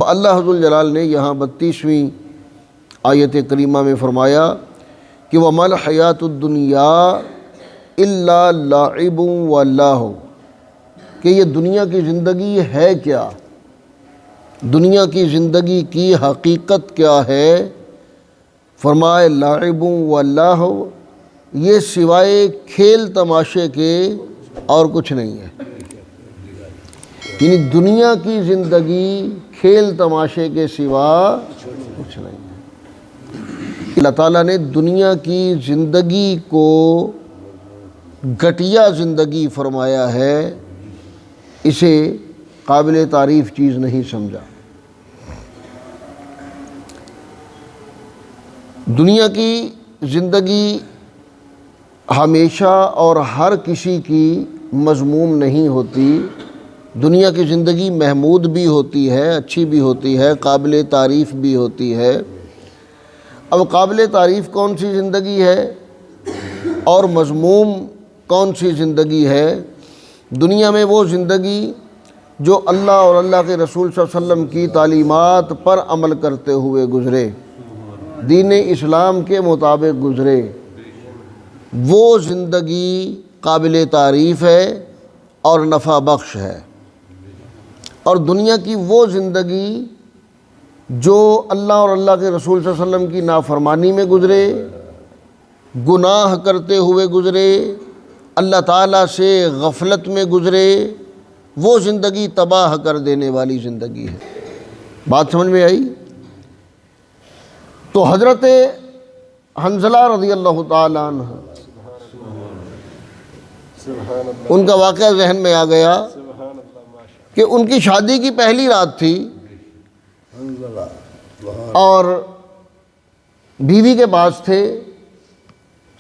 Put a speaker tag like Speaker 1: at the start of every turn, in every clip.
Speaker 1: اللہ ذو الجلال نے یہاں 32ویں آیت کریمہ میں فرمایا کہ وَمَا الْحَيَاةُ الدُّنْيَا إِلَّا لَعِبٌ وَلَّهْوٌ، کہ یہ دنیا کی زندگی ہے کیا، دنیا کی زندگی کی حقیقت کیا ہے؟ فرمائے لعب واللہو، یہ سوائے کھیل تماشے کے اور کچھ نہیں ہے۔ یعنی دنیا کی زندگی کھیل تماشے کے سوا کچھ نہیں ہے۔ اللہ تعالیٰ نے دنیا کی زندگی کو گھٹیا زندگی فرمایا ہے، اسے قابل تعریف چیز نہیں سمجھا۔ دنیا کی زندگی ہمیشہ اور ہر کسی کی مذموم نہیں ہوتی، دنیا کی زندگی محمود بھی ہوتی ہے، اچھی بھی ہوتی ہے، قابل تعریف بھی ہوتی ہے۔ اب قابل تعریف کون سی زندگی ہے اور مذموم کون سی زندگی ہے؟ دنیا میں وہ زندگی جو اللہ اور اللہ کے رسول صلی اللہ علیہ وسلم کی تعلیمات پر عمل کرتے ہوئے گزرے، دین اسلام کے مطابق گزرے، وہ زندگی قابل تعریف ہے اور نفع بخش ہے۔ اور دنیا کی وہ زندگی جو اللہ اور اللہ کے رسول صلی اللہ علیہ وسلم کی نافرمانی میں گزرے، گناہ کرتے ہوئے گزرے، اللہ تعالیٰ سے غفلت میں گزرے، وہ زندگی تباہ کر دینے والی زندگی ہے۔ بات سمجھ میں آئی؟ تو حضرت حنظلہ رضی اللہ تعالیٰ عنہ، ان کا واقعہ ذہن میں آ گیا کہ ان کی شادی کی پہلی رات تھی اور بیوی کے پاس تھے،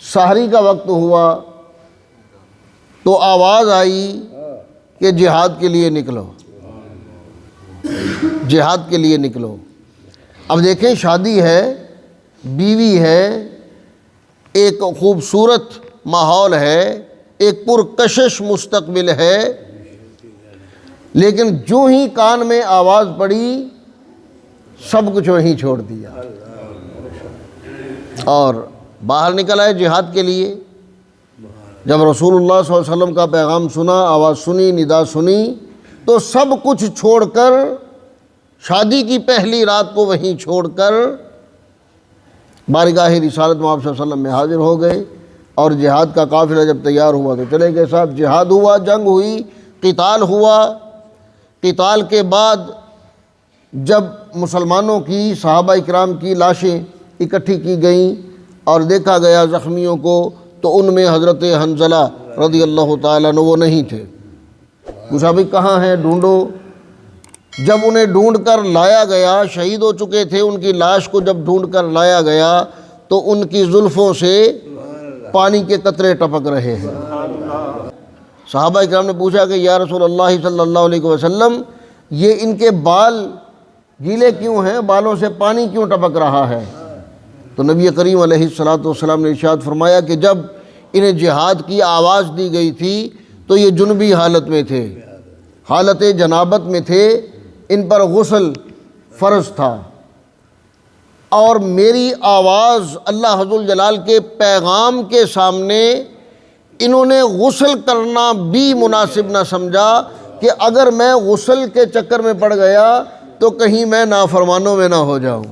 Speaker 1: سحری کا وقت ہوا تو آواز آئی کہ جہاد کے لیے نکلو، جہاد کے لیے نکلو۔ اب دیکھیں، شادی ہے، بیوی ہے، ایک خوبصورت ماحول ہے، ایک پرکشش مستقبل ہے، لیکن جو ہی کان میں آواز پڑی سب کچھ وہیں چھوڑ دیا اور باہر نکل آئے جہاد کے لیے۔ جب رسول اللہ صلی اللہ علیہ وسلم کا پیغام سنا، آواز سنی، ندا سنی، تو سب کچھ چھوڑ کر، شادی کی پہلی رات کو وہیں چھوڑ کر بارگاہ رسالت محمد صلی اللہ علیہ وسلم میں حاضر ہو گئے، اور جہاد کا قافلہ جب تیار ہوا تو چلے گئے صاحب۔ جہاد ہوا، جنگ ہوئی، قتال ہوا۔ قتال کے بعد جب مسلمانوں کی، صحابہ اکرام کی لاشیں اکٹھی کی گئیں اور دیکھا گیا زخمیوں کو، تو ان میں حضرت حنظلہ رضی اللہ تعالیٰ عنہ وہ نہیں تھے۔ پوچھا بھئی کہاں ہیں، ڈھونڈو۔ جب انہیں ڈھونڈ کر لایا گیا، شہید ہو چکے تھے، ان کی لاش کو جب ڈھونڈ کر لایا گیا تو ان کی زلفوں سے پانی کے قطرے ٹپک رہے ہیں۔ صحابہ اکرام نے پوچھا کہ یا رسول اللہ صلی اللہ علیہ وسلم، یہ ان کے بال گیلے کیوں ہیں، بالوں سے پانی کیوں ٹپک رہا ہے؟ تو نبی کریم علیہ السلام نے ارشاد فرمایا کہ جب انہیں جہاد کی آواز دی گئی تھی تو یہ جنبی حالت میں تھے، حالت جنابت میں تھے، ان پر غسل فرض تھا، اور میری آواز اللہ ذو الجلال کے پیغام کے سامنے انہوں نے غسل کرنا بھی مناسب نہ سمجھا کہ اگر میں غسل کے چکر میں پڑ گیا تو کہیں میں نافرمانوں میں نہ ہو جاؤں۔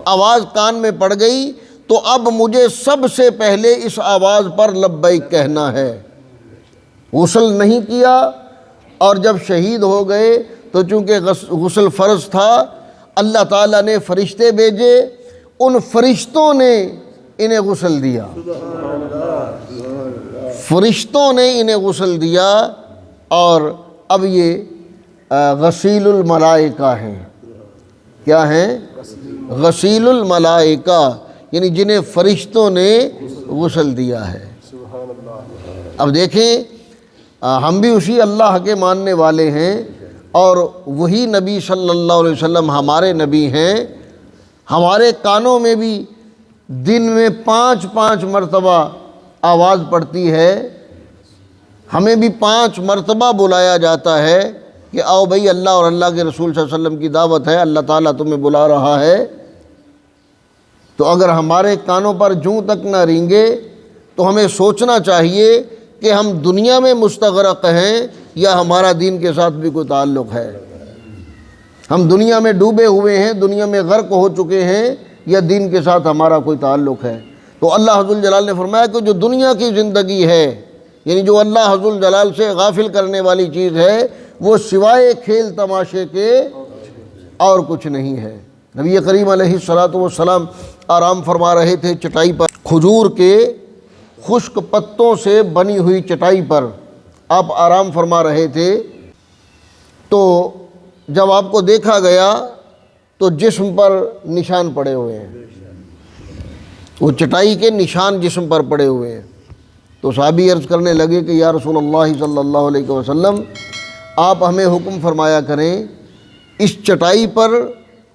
Speaker 1: آواز کان میں پڑ گئی تو اب مجھے سب سے پہلے اس آواز پر لبیک کہنا ہے۔ غسل نہیں کیا، اور جب شہید ہو گئے تو چونکہ غسل فرض تھا، اللہ تعالیٰ نے فرشتے بھیجے، ان فرشتوں نے انہیں غسل دیا، فرشتوں نے انہیں غسل دیا، اور اب یہ غسیل الملائکہ ہیں۔ کیا ہیں؟ غسیل الملائکہ، یعنی جنہیں فرشتوں نے غسل دیا ہے۔ اب دیکھیں، ہم بھی اسی اللہ کے ماننے والے ہیں، اور وہی نبی صلی اللہ علیہ وسلم ہمارے نبی ہیں۔ ہمارے کانوں میں بھی دن میں 5 مرتبہ آواز پڑتی ہے، ہمیں بھی 5 مرتبہ بلایا جاتا ہے، کہ آؤ بھائی اللہ اور اللہ کے رسول صلی اللہ علیہ وسلم کی دعوت ہے، اللہ تعالیٰ تمہیں بلا رہا ہے، تو اگر ہمارے کانوں پر جوں تک نہ رینگے تو ہمیں سوچنا چاہیے کہ ہم دنیا میں مستغرق ہیں یا ہمارا دین کے ساتھ بھی کوئی تعلق ہے۔ ہم دنیا میں ڈوبے ہوئے ہیں، دنیا میں غرق ہو چکے ہیں، یا دین کے ساتھ ہمارا کوئی تعلق ہے۔ تو اللہ ذو الجلال نے فرمایا کہ جو دنیا کی زندگی ہے، یعنی جو اللہ ذو الجلال سے غافل کرنے والی چیز ہے، وہ سوائے کھیل تماشے کے اور کچھ نہیں ہے۔ نبی کریم علیہ السلام آرام فرما رہے تھے چٹائی پر، کھجور کے خشک پتوں سے بنی ہوئی چٹائی پر آپ آرام فرما رہے تھے، تو جب آپ کو دیکھا گیا تو جسم پر نشان پڑے ہوئے ہیں، وہ چٹائی کے نشان جسم پر پڑے ہوئے ہیں۔ تو صحابی عرض کرنے لگے کہ یا رسول اللہ صلی اللہ علیہ وسلم، آپ ہمیں حکم فرمایا کریں، اس چٹائی پر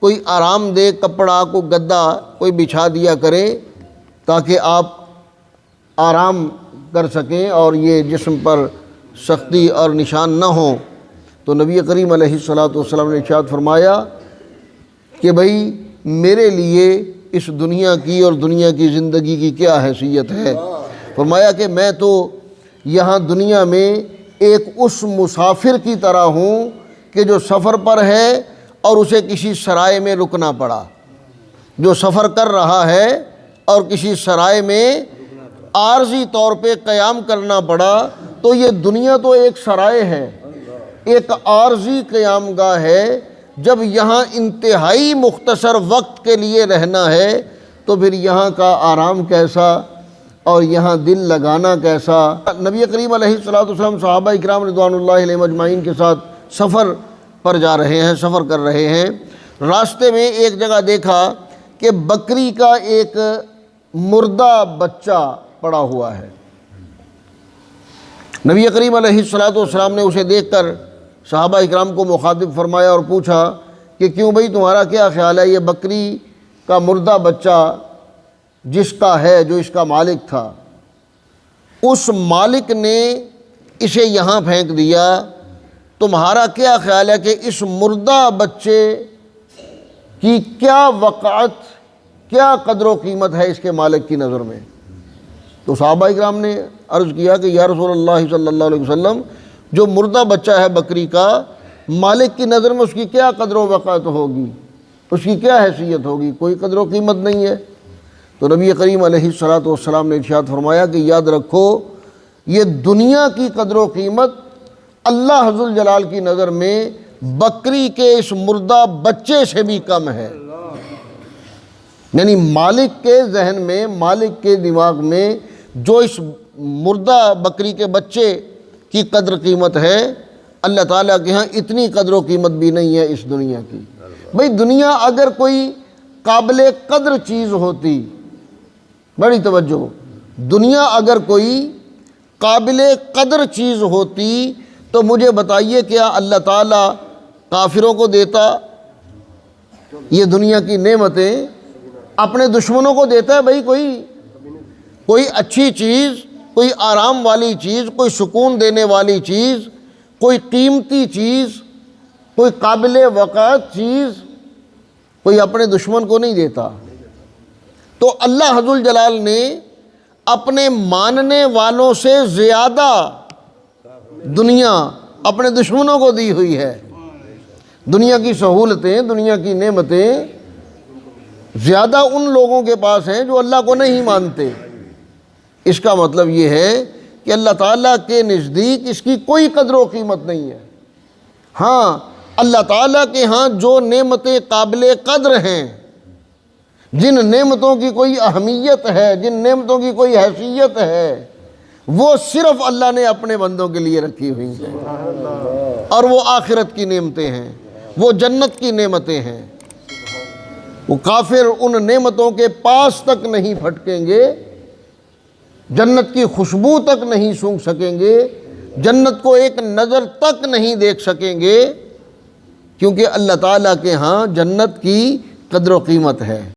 Speaker 1: کوئی آرام دہ کپڑا، کوئی گدا کوئی بچھا دیا کریں تاکہ آپ آرام کر سکیں اور یہ جسم پر سختی اور نشان نہ ہوں۔ تو نبی کریم علیہ السلام نے ارشاد فرمایا کہ بھئی میرے لیے اس دنیا کی اور دنیا کی زندگی کی کیا حیثیت ہے۔ فرمایا کہ میں تو یہاں دنیا میں ایک اس مسافر کی طرح ہوں کہ جو سفر پر ہے اور اسے کسی سرائے میں رکنا پڑا، جو سفر کر رہا ہے اور کسی سرائے میں عارضی طور پہ قیام کرنا پڑا، تو یہ دنیا تو ایک سرائے ہے، ایک عارضی قیام گاہ ہے۔ جب یہاں انتہائی مختصر وقت کے لیے رہنا ہے تو پھر یہاں کا آرام کیسا اور یہاں دل لگانا کیسا۔ نبی کریم علیہ السلام صحابہ اکرام رضوان اللہ علیہم اجمعین کے ساتھ سفر پر جا رہے ہیں، سفر کر رہے ہیں۔ راستے میں ایک جگہ دیکھا کہ بکری کا ایک مردہ بچہ پڑا ہوا ہے۔ نبی کریم علیہ السلام نے اسے دیکھ کر صحابہ اکرام کو مخاطب فرمایا اور پوچھا کہ کیوں بھئی تمہارا کیا خیال ہے، یہ بکری کا مردہ بچہ جس کا ہے، جو اس کا مالک تھا، اس مالک نے اسے یہاں پھینک دیا، تمہارا کیا خیال ہے کہ اس مردہ بچے کی کیا وقعت، کیا قدر و قیمت ہے اس کے مالک کی نظر میں؟ تو صحابہ اکرام نے عرض کیا کہ یا رسول اللہ صلی اللہ علیہ وسلم، جو مردہ بچہ ہے بکری کا، مالک کی نظر میں اس کی کیا قدر و وقعت ہوگی، اس کی کیا حیثیت ہوگی؟ کوئی قدر و قیمت نہیں ہے۔ تو نبی کریم علیہ السلام نے ارشاد فرمایا کہ یاد رکھو، یہ دنیا کی قدر و قیمت اللہ ذو الجلال کی نظر میں بکری کے اس مردہ بچے سے بھی کم ہے۔ یعنی مالک کے ذہن میں، مالک کے دماغ میں جو اس مردہ بکری کے بچے کی قدر قیمت ہے، اللہ تعالیٰ کے ہاں اتنی قدر و قیمت بھی نہیں ہے اس دنیا کی۔ بھئی دنیا اگر کوئی قابل قدر چیز ہوتی، بڑی توجہ، دنیا اگر کوئی قابل قدر چیز ہوتی تو مجھے بتائیے کیا اللہ تعالیٰ کافروں کو دیتا یہ دنیا کی نعمتیں؟ اپنے دشمنوں کو دیتا ہے بھئی کوئی اچھی چیز، کوئی آرام والی چیز، کوئی سکون دینے والی چیز، کوئی قیمتی چیز، کوئی قابل وقعت چیز کوئی اپنے دشمن کو نہیں دیتا۔ تو اللہ ذو الجلال نے اپنے ماننے والوں سے زیادہ دنیا اپنے دشمنوں کو دی ہوئی ہے۔ دنیا کی سہولتیں، دنیا کی نعمتیں زیادہ ان لوگوں کے پاس ہیں جو اللہ کو نہیں مانتے۔ اس کا مطلب یہ ہے کہ اللہ تعالیٰ کے نزدیک اس کی کوئی قدر و قیمت نہیں ہے۔ ہاں، اللہ تعالیٰ کے ہاں جو نعمتیں قابل قدر ہیں، جن نعمتوں کی کوئی اہمیت ہے، جن نعمتوں کی کوئی حیثیت ہے، وہ صرف اللہ نے اپنے بندوں کے لیے رکھی ہوئی ہیں، اور وہ آخرت کی نعمتیں ہیں، وہ جنت کی نعمتیں ہیں۔ وہ کافر ان نعمتوں کے پاس تک نہیں پھٹکیں گے، جنت کی خوشبو تک نہیں سونگھ سکیں گے، جنت کو ایک نظر تک نہیں دیکھ سکیں گے، کیونکہ اللہ تعالیٰ کے ہاں جنت کی قدر و قیمت ہے۔